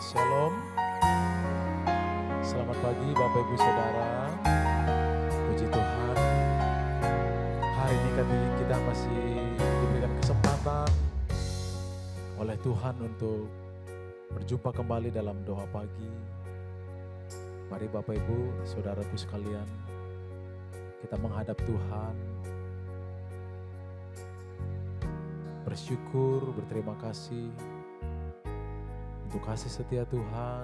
Shalom, selamat pagi Bapak Ibu Saudara. Puji Tuhan, hari ini kita masih diberikan kesempatan oleh Tuhan untuk berjumpa kembali dalam doa pagi. Mari Bapak Ibu Saudaraku sekalian, kita menghadap Tuhan, bersyukur, berterima kasih untuk kasih setia Tuhan,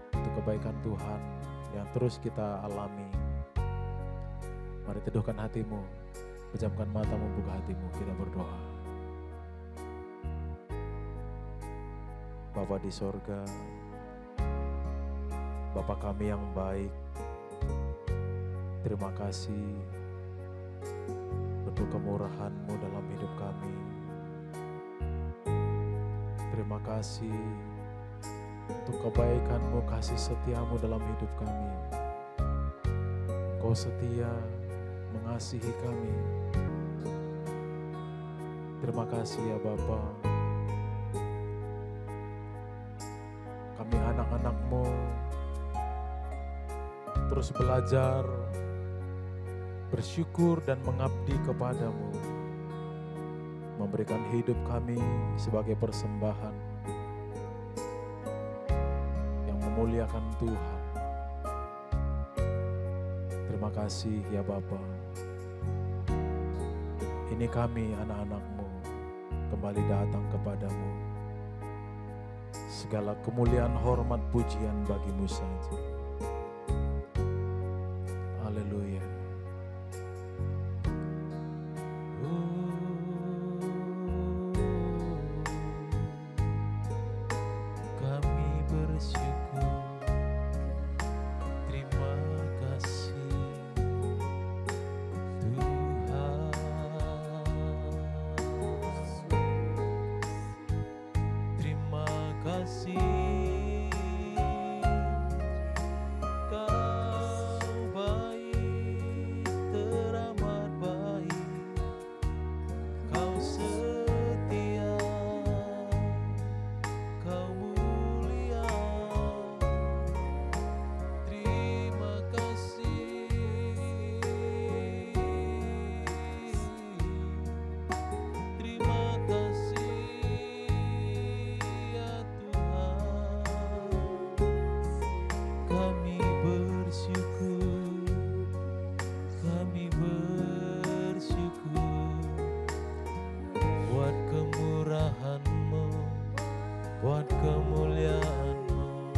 untuk kebaikan Tuhan yang terus kita alami. Mari teduhkan hatimu, pejamkan matamu, buka hatimu, kita berdoa. Bapa di sorga, Bapa kami yang baik, terima kasih untuk kemurahan-Mu dalam hidup kami. Terima kasih untuk kebaikan-Mu, kasih setia-Mu dalam hidup kami. Engkau setia mengasihi kami. Terima kasih ya Bapa. Kami anak-anak-Mu terus belajar, bersyukur dan mengabdi kepadamu, memberikan hidup kami sebagai persembahan yang memuliakan Tuhan. Terima kasih ya Bapa. Ini kami anak-anak-Mu kembali datang kepadamu. Segala kemuliaan, hormat, pujian bagi-Mu saja. Haleluya. Buat kemuliaan-Mu,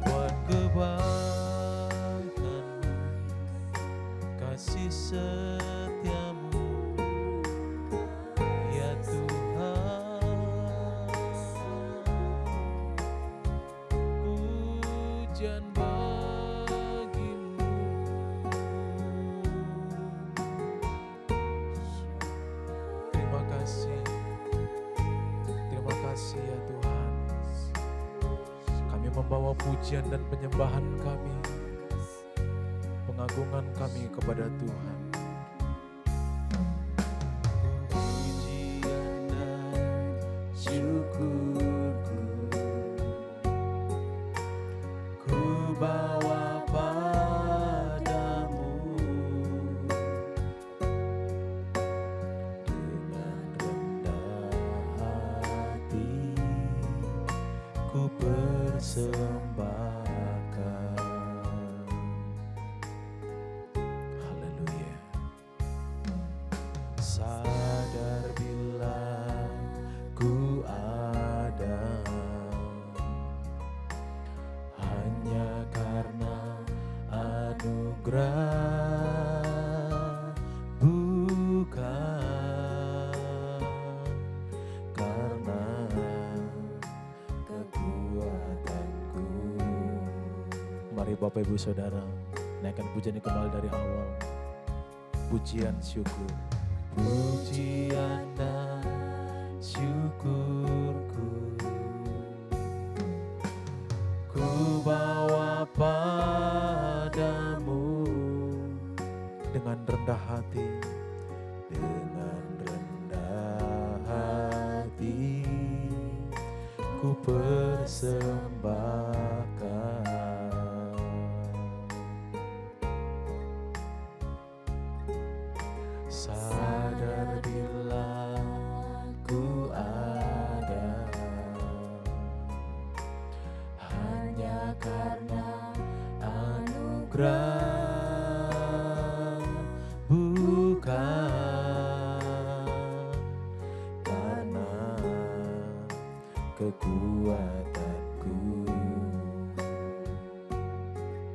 buat kebaikan-Mu, kasih setia-Mu, ya Tuhan. Pujian bagi-Mu. Terima kasih ya Tuhan. Membawa pujian dan penyembahan kami, pengagungan kami kepada Tuhan. Pujian dan syukurku ku bawa padamu, dengan rendah hati ku persembahkan. Haleluya. Sadar bila ku ada hanya karena anugerah, bukan karena kekuatanku. Mari Bapak Ibu Saudara, naikkan pujian ini kembali dari awal. Pujian syukur. Pujian dan syukurku ku bawa padamu, dengan rendah hati, dengan rendah hati ku persembahkan. anugerah, bukan karena kekuatanku.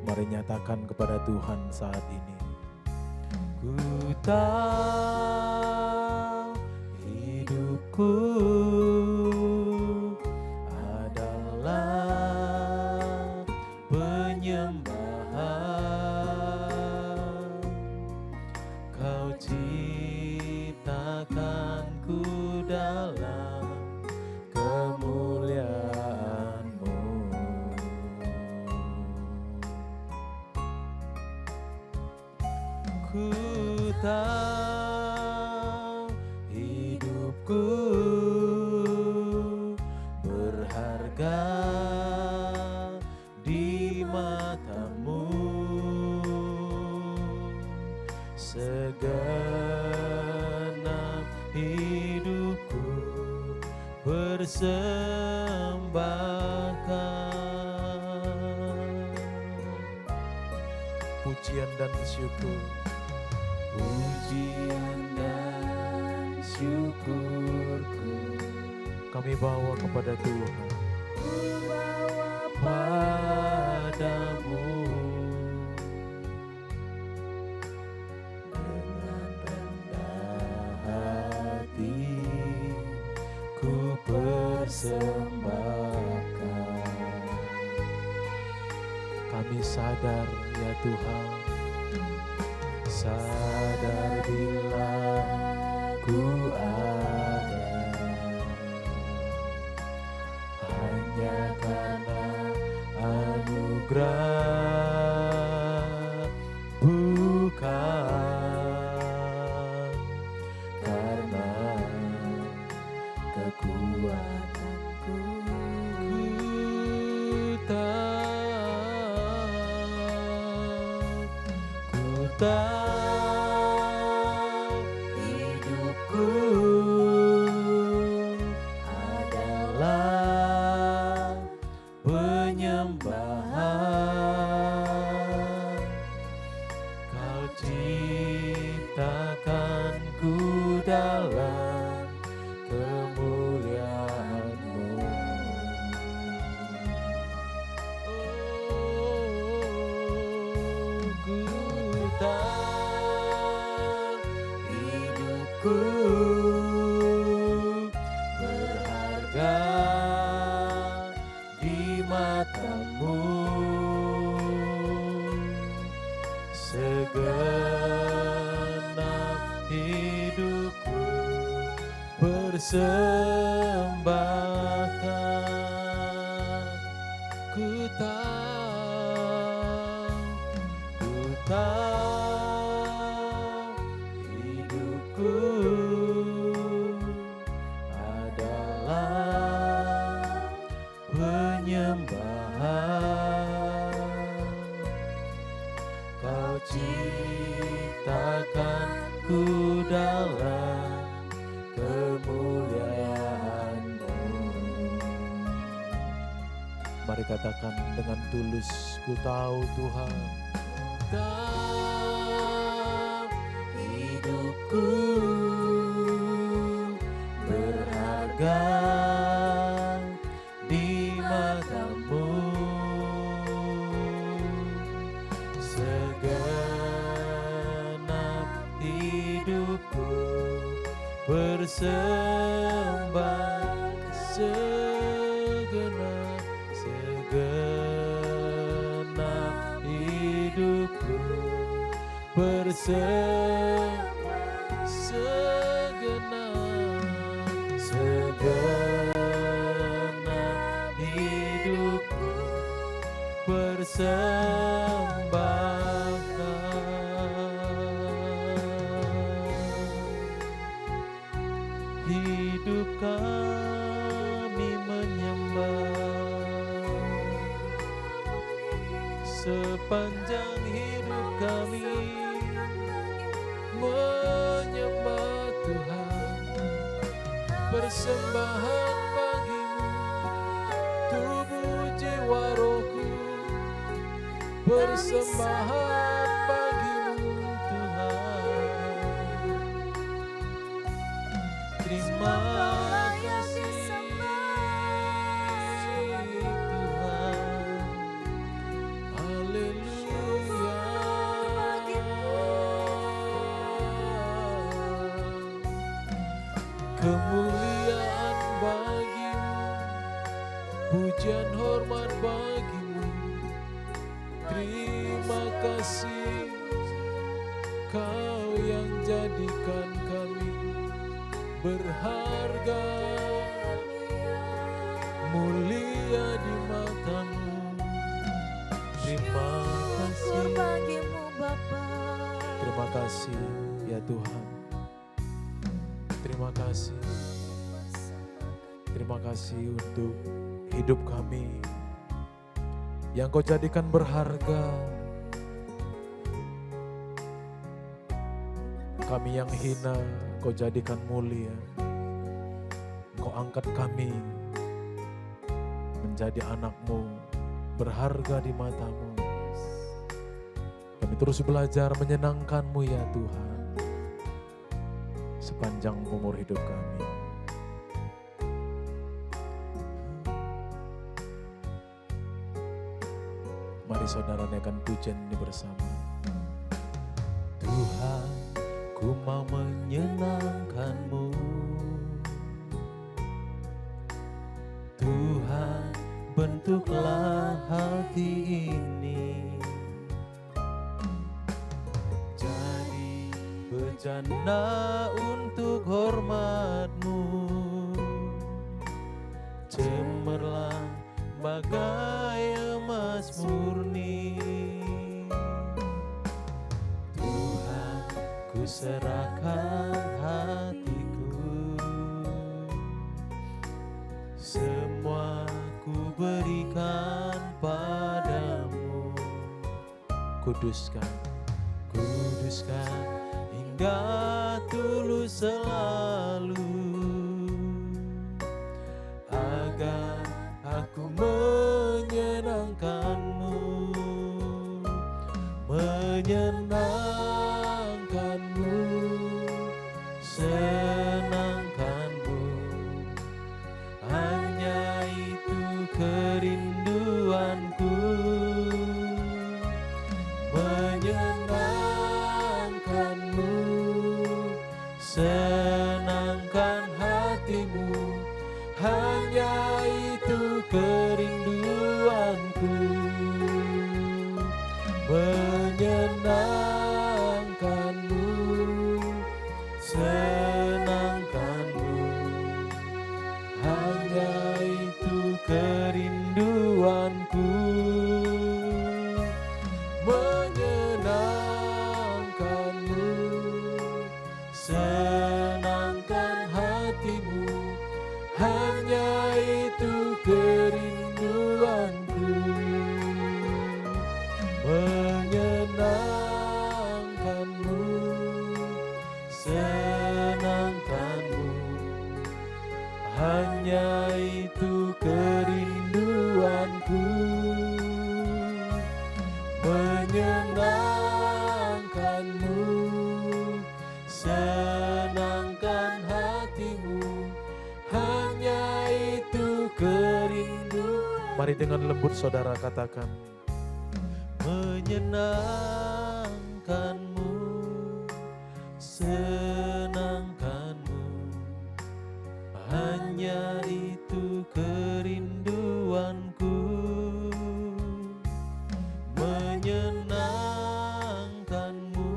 Mari nyatakan kepada Tuhan saat ini. Ku tahu hidupku adalah penyembahan. Kau ciptakanku dalam kemuliaan-Mu. Ku tahu hidupku berharga di mata-Mu. Segenap hidupku persembahkan pujian dan syukur. Pujian dan syukurku kami bawa kepada Tuhan, padamu dengan rendah hati ku persembahkan. Kami sadar ya Tuhan, sadar bila ku ada hanya karena anugerah, bukan karena kekuatanku. Ku tahu hidupku adalah penyembahan. Kau ciptakanku dalam kemuliaan-Mu. Ku tahu hidupku berharga di mata-Mu. Segenap hidupku persembahkan. Ku tahu hidupku adalah penyembahan. Kau ciptakanku dalam kemuliaan-Mu. Mari katakan dengan tulus, ku tahu Tuhan, tahu hidupku berharga di mata-Mu. Segenap hidupku persembahkan. Segenap hidupku segenap hidupku persembahkan. Hidup kami menyembah, sepanjang hidup kami menyembah Tuhan. Persembahan bagimu, tubuh jiwa rohku persembahan bagimu Tuhan. Terima kasih Tuhan. Haleluya. Kemuliaan bagimu, pujian hormat bagimu. Terima kasih Kau yang jadikan kami berharga, mulia di mata-Mu. Terima kasih bagimu Bapa. Terima kasih ya Tuhan. Terima kasih. Terima kasih untuk hidup kami yang Kau jadikan berharga. Kami yang hina Kau jadikan mulia. Kau angkat kami menjadi anak-Mu, berharga di mata-Mu. Kami terus belajar menyenangkan-Mu ya Tuhan sepanjang umur hidup kami. Mari saudara naikkan pujian ini bersama. Tuhan, ku mau menyenangkan-Mu. Tuhan, bentuklah hati ini jadi bejana untuk hormat-Mu. Cemerlang bagai emas murni. Tuhan, ku serahkan hatiku, semua ku berikan padamu. Kuduskan, kuduskan hingga tulus selalu, agar aku menyenangkan-Mu, menyenangkan-Mu, senangkan-Mu. Hanya itu kerinduanku, menyenangkan-Mu, senangkan hati-Mu. Hanya itu kerinduanku, menyenangkan-Mu, senangkan-Mu. Hanya itu kerinduanku, menyenangkan-Mu, senangkan hati-Mu. Hanya itu kerinduanku, menyenangkan-Mu, senangkan-Mu. Hanya itu kerinduanku, menyenangkan-Mu, senangkan hati-Mu. Hanya itu kerindu. Mari dengan lembut saudara katakan, menyenangkan-Mu, senangkan-Mu. Hanya itu kerinduanku, menyenangkan-Mu,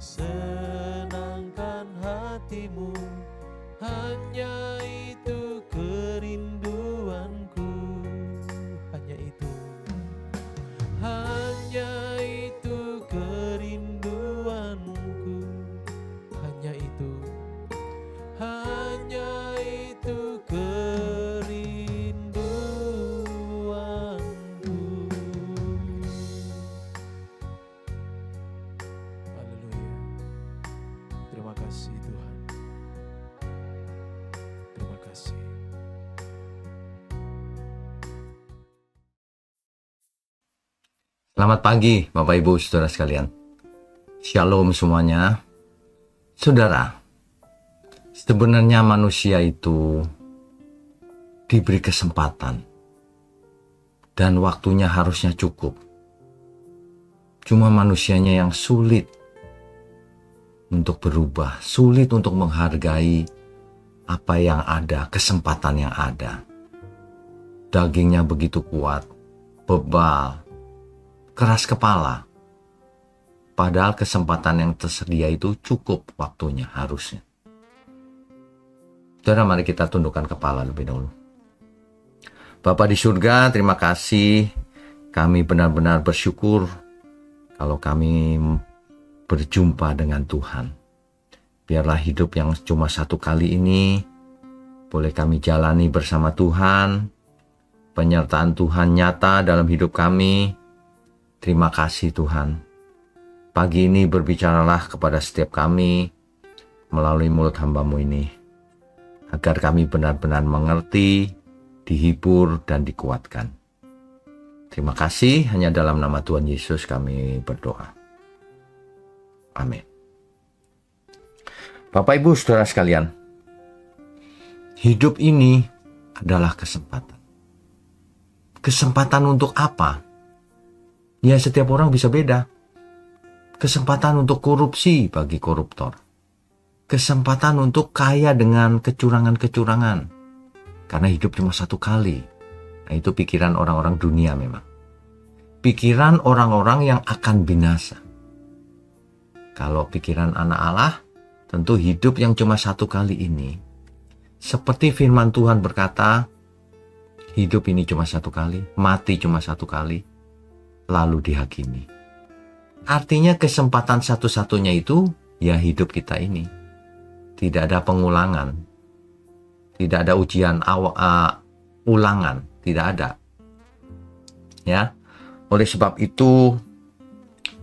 senangkan hati-Mu. Hanya itu kerinduanku, hanya itu, hanya itu kerinduanku, hanya itu, hanya itu kerinduanku. Haleluya. Terima kasih Tuhan. Selamat pagi Bapak Ibu Saudara sekalian. Shalom semuanya. Saudara, sebenarnya manusia itu diberi kesempatan dan waktunya harusnya cukup. Cuma manusianya yang sulit untuk berubah, sulit untuk menghargai apa yang ada, kesempatan yang ada. Dagingnya begitu kuat, bebal, keras kepala. Padahal kesempatan yang tersedia itu cukup waktunya harusnya. Saudara, mari kita tundukkan kepala lebih dahulu. Bapa di surga, terima kasih. Kami benar-benar bersyukur kalau kami berjumpa dengan Tuhan. Biarlah hidup yang cuma satu kali ini boleh kami jalani bersama Tuhan. Penyertaan Tuhan nyata dalam hidup kami. Terima kasih Tuhan. Pagi ini berbicaralah kepada setiap kami melalui mulut hamba-Mu ini. Agar kami benar-benar mengerti, dihibur, dan dikuatkan. Terima kasih, hanya dalam nama Tuhan Yesus kami berdoa. Amin. Bapak Ibu Saudara sekalian, hidup ini adalah kesempatan. Kesempatan untuk apa? Ya, setiap orang bisa beda. Kesempatan untuk korupsi bagi koruptor. Kesempatan untuk kaya dengan kecurangan-kecurangan. Karena hidup cuma satu kali. Nah, itu pikiran orang-orang dunia memang. Pikiran orang-orang yang akan binasa. Kalau pikiran anak Allah, tentu hidup yang cuma satu kali ini. Seperti firman Tuhan berkata, hidup ini cuma satu kali, mati cuma satu kali, lalu dihakimi. Artinya kesempatan satu-satunya itu ya hidup kita ini. Tidak ada pengulangan. Tidak ada ujian ulangan. Tidak ada. Ya. Oleh sebab itu,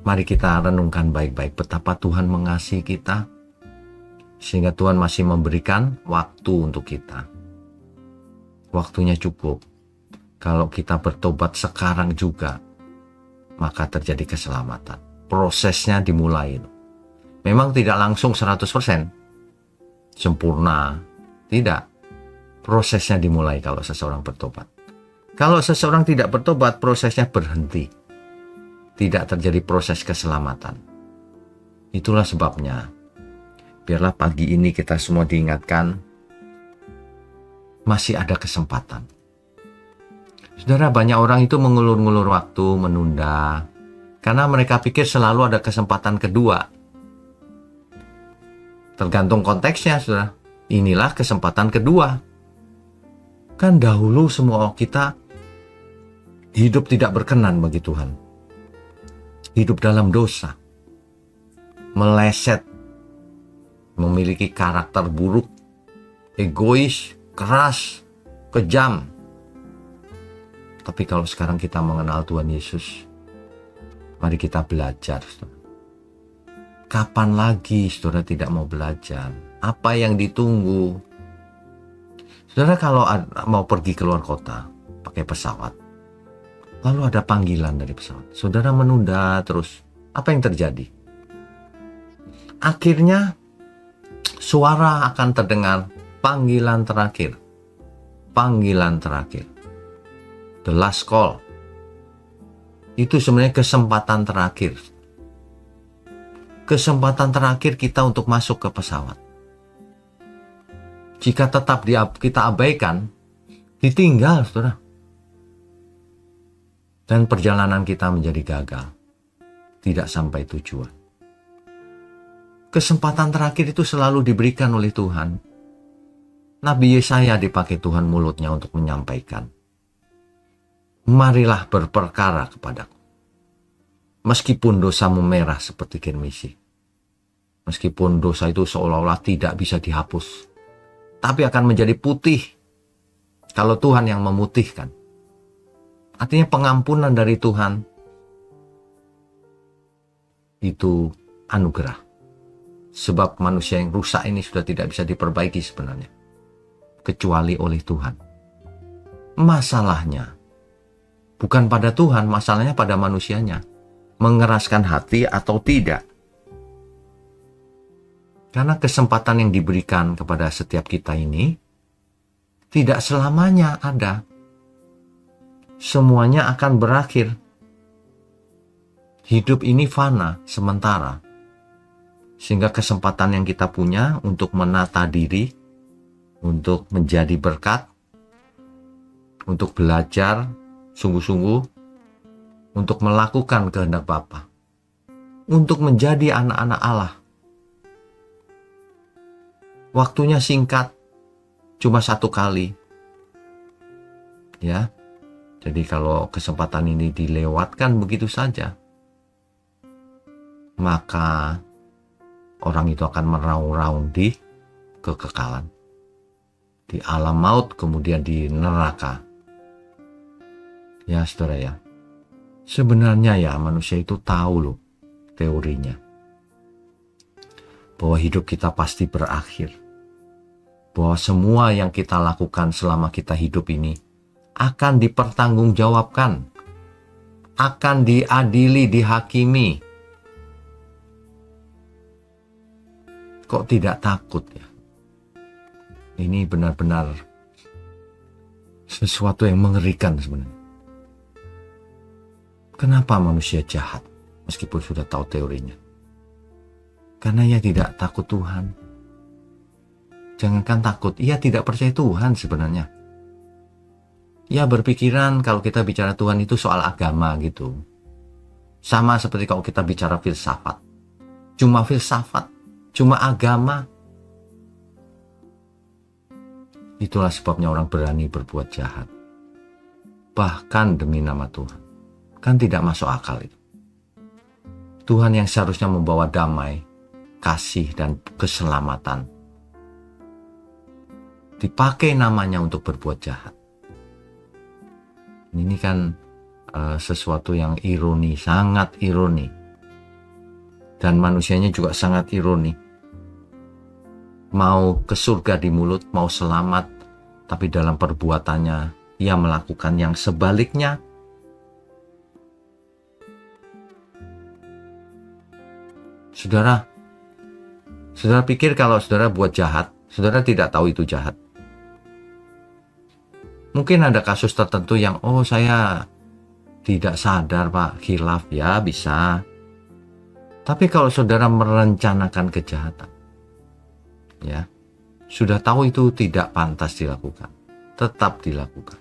mari kita renungkan baik-baik betapa Tuhan mengasihi kita. Sehingga Tuhan masih memberikan waktu untuk kita. Waktunya cukup. Kalau kita bertobat sekarang juga, maka terjadi keselamatan. Prosesnya dimulai. Memang tidak langsung 100% sempurna. Tidak. Prosesnya dimulai kalau seseorang bertobat. Kalau seseorang tidak bertobat, prosesnya berhenti. Tidak terjadi proses keselamatan. Itulah sebabnya, biarlah pagi ini kita semua diingatkan, masih ada kesempatan. Saudara, banyak orang itu mengulur-ngulur waktu, menunda, karena mereka pikir selalu ada kesempatan kedua. Tergantung konteksnya, saudara. Inilah kesempatan kedua. Kan dahulu semua kita hidup tidak berkenan bagi Tuhan. Hidup dalam dosa. Meleset. Memiliki karakter buruk. Egois, keras, kejam. Tapi kalau sekarang kita mengenal Tuhan Yesus, mari kita belajar. Saudara. Kapan lagi saudara tidak mau belajar? Apa yang ditunggu? Saudara, kalau mau pergi keluar kota pakai pesawat, lalu ada panggilan dari pesawat, saudara menunda terus, apa yang terjadi? Akhirnya suara akan terdengar, panggilan terakhir. Panggilan terakhir. The last call. Itu sebenarnya kesempatan terakhir. Kesempatan terakhir kita untuk masuk ke pesawat. Jika tetap kita abaikan, ditinggal, saudara. Dan perjalanan kita menjadi gagal. Tidak sampai tujuan. Kesempatan terakhir itu selalu diberikan oleh Tuhan. Nabi Yesaya dipakai Tuhan mulutnya untuk menyampaikan, marilah berperkara kepadaku. Meskipun dosamu merah seperti kirmisi. Meskipun dosa itu seolah-olah tidak bisa dihapus. Tapi akan menjadi putih. Kalau Tuhan yang memutihkan. Artinya pengampunan dari Tuhan. Itu anugerah. Sebab manusia yang rusak ini sudah tidak bisa diperbaiki sebenarnya. Kecuali oleh Tuhan. Masalahnya, Bukan pada Tuhan, masalahnya pada manusianya. Mengeraskan hati atau tidak. Karena kesempatan yang diberikan kepada setiap kita ini tidak selamanya ada. Semuanya akan berakhir. Hidup ini fana, sementara. Sehingga kesempatan yang kita punya untuk menata diri, untuk menjadi berkat, untuk belajar sungguh-sungguh, untuk melakukan kehendak Bapa, untuk menjadi anak-anak Allah. Waktunya singkat, cuma 1 kali. Ya. Jadi kalau kesempatan ini dilewatkan begitu saja, maka orang itu akan meraung-raung di kekekalan, di alam maut, kemudian di neraka. Ya saudara ya, sebenarnya ya manusia itu tahu loh teorinya, bahwa hidup kita pasti berakhir, bahwa semua yang kita lakukan selama kita hidup ini akan dipertanggungjawabkan, akan diadili, dihakimi. Kok tidak takut ya? Ini benar-benar sesuatu yang mengerikan sebenarnya. Kenapa manusia jahat meskipun sudah tahu teorinya? Karena ia tidak takut Tuhan. Jangankan takut, ia tidak percaya Tuhan sebenarnya. Ia berpikiran kalau kita bicara Tuhan itu soal agama gitu. Sama seperti kalau kita bicara filsafat. Cuma filsafat, cuma agama. Itulah sebabnya orang berani berbuat jahat. Bahkan demi nama Tuhan. Kan tidak masuk akal itu. Tuhan yang seharusnya membawa damai, kasih dan keselamatan, dipakai namanya untuk berbuat jahat. Ini kan sesuatu yang ironi, sangat ironi. Dan manusianya juga sangat ironi. Mau ke surga di mulut, mau selamat, tapi dalam perbuatannya ia melakukan yang sebaliknya. Saudara pikir kalau saudara buat jahat, saudara tidak tahu itu jahat. Mungkin ada kasus tertentu yang, saya tidak sadar Pak, khilaf, ya bisa. Tapi kalau saudara merencanakan kejahatan, ya, sudah tahu itu tidak pantas dilakukan, tetap dilakukan.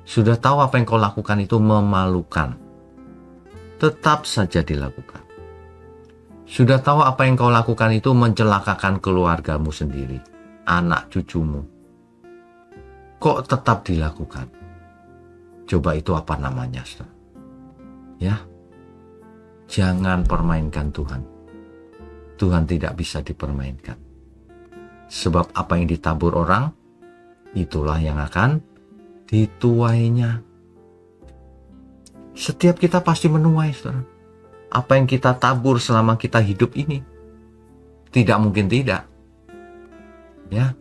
Sudah tahu apa yang kau lakukan itu memalukan, tetap saja dilakukan. Sudah tahu apa yang kau lakukan itu mencelakakan keluargamu sendiri, anak cucumu. Kok tetap dilakukan? Coba itu apa namanya, saudara? Ya, jangan permainkan Tuhan. Tuhan tidak bisa dipermainkan. Sebab apa yang ditabur orang, itulah yang akan dituainya. Setiap kita pasti menuai, saudara. Apa yang kita tabur selama kita hidup ini, tidak mungkin tidak. Ya,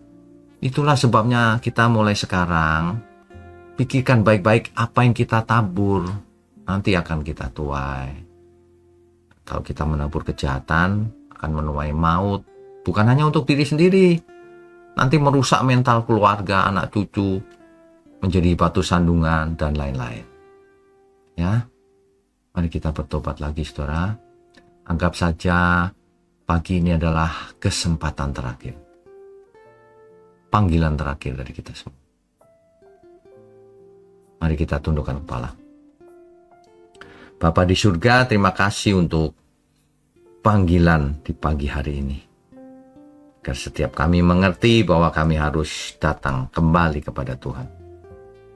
itulah sebabnya kita mulai sekarang pikirkan baik-baik apa yang kita tabur, nanti akan kita tuai. Kalau kita menabur kejahatan, akan menuai maut, bukan hanya untuk diri sendiri, nanti merusak mental keluarga, anak cucu, menjadi batu sandungan dan lain-lain. Ya, mari kita bertobat lagi, saudara. Anggap saja pagi ini adalah kesempatan terakhir, panggilan terakhir dari kita semua. Mari kita tundukkan kepala. Bapa di surga, terima kasih untuk panggilan di pagi hari ini. Agar setiap kami mengerti bahwa kami harus datang kembali kepada Tuhan.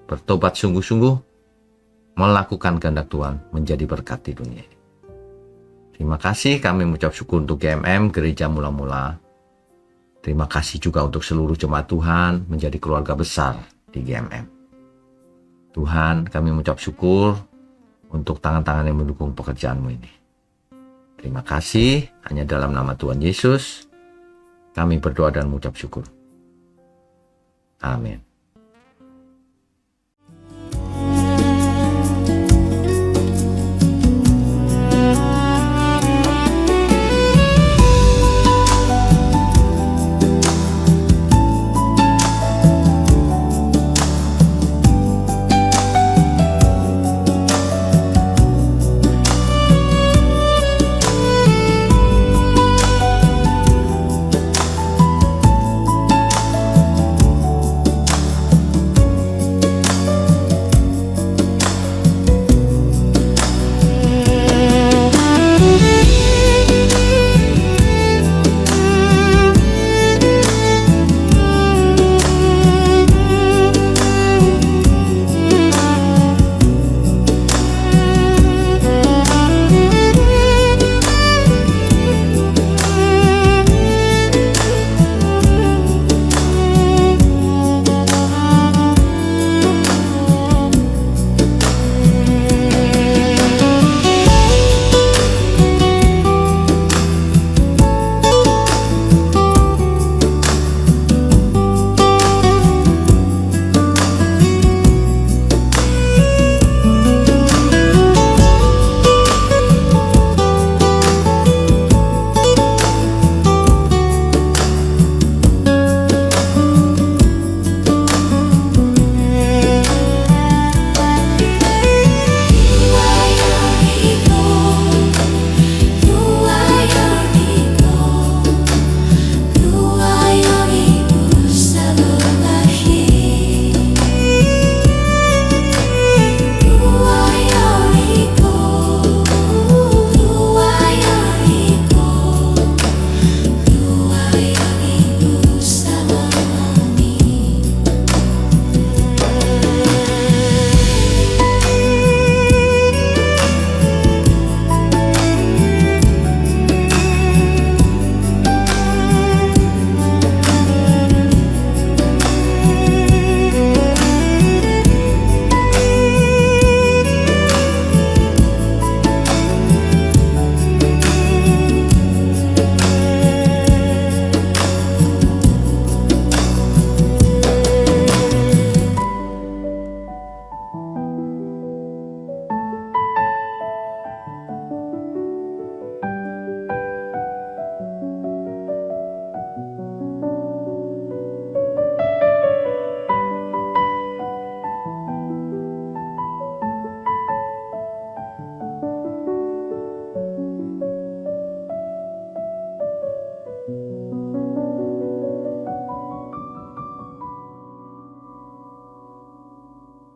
Bertobat sungguh-sungguh, melakukan kehendak Tuhan, menjadi berkat di dunia ini. Terima kasih, kami mengucap syukur untuk GMM, Gereja Mula-Mula. Terima kasih juga untuk seluruh jemaat Tuhan, menjadi keluarga besar di GMM. Tuhan, kami mengucap syukur untuk tangan-tangan yang mendukung pekerjaanmu ini. Terima kasih, hanya dalam nama Tuhan Yesus, kami berdoa dan mengucap syukur. Amin.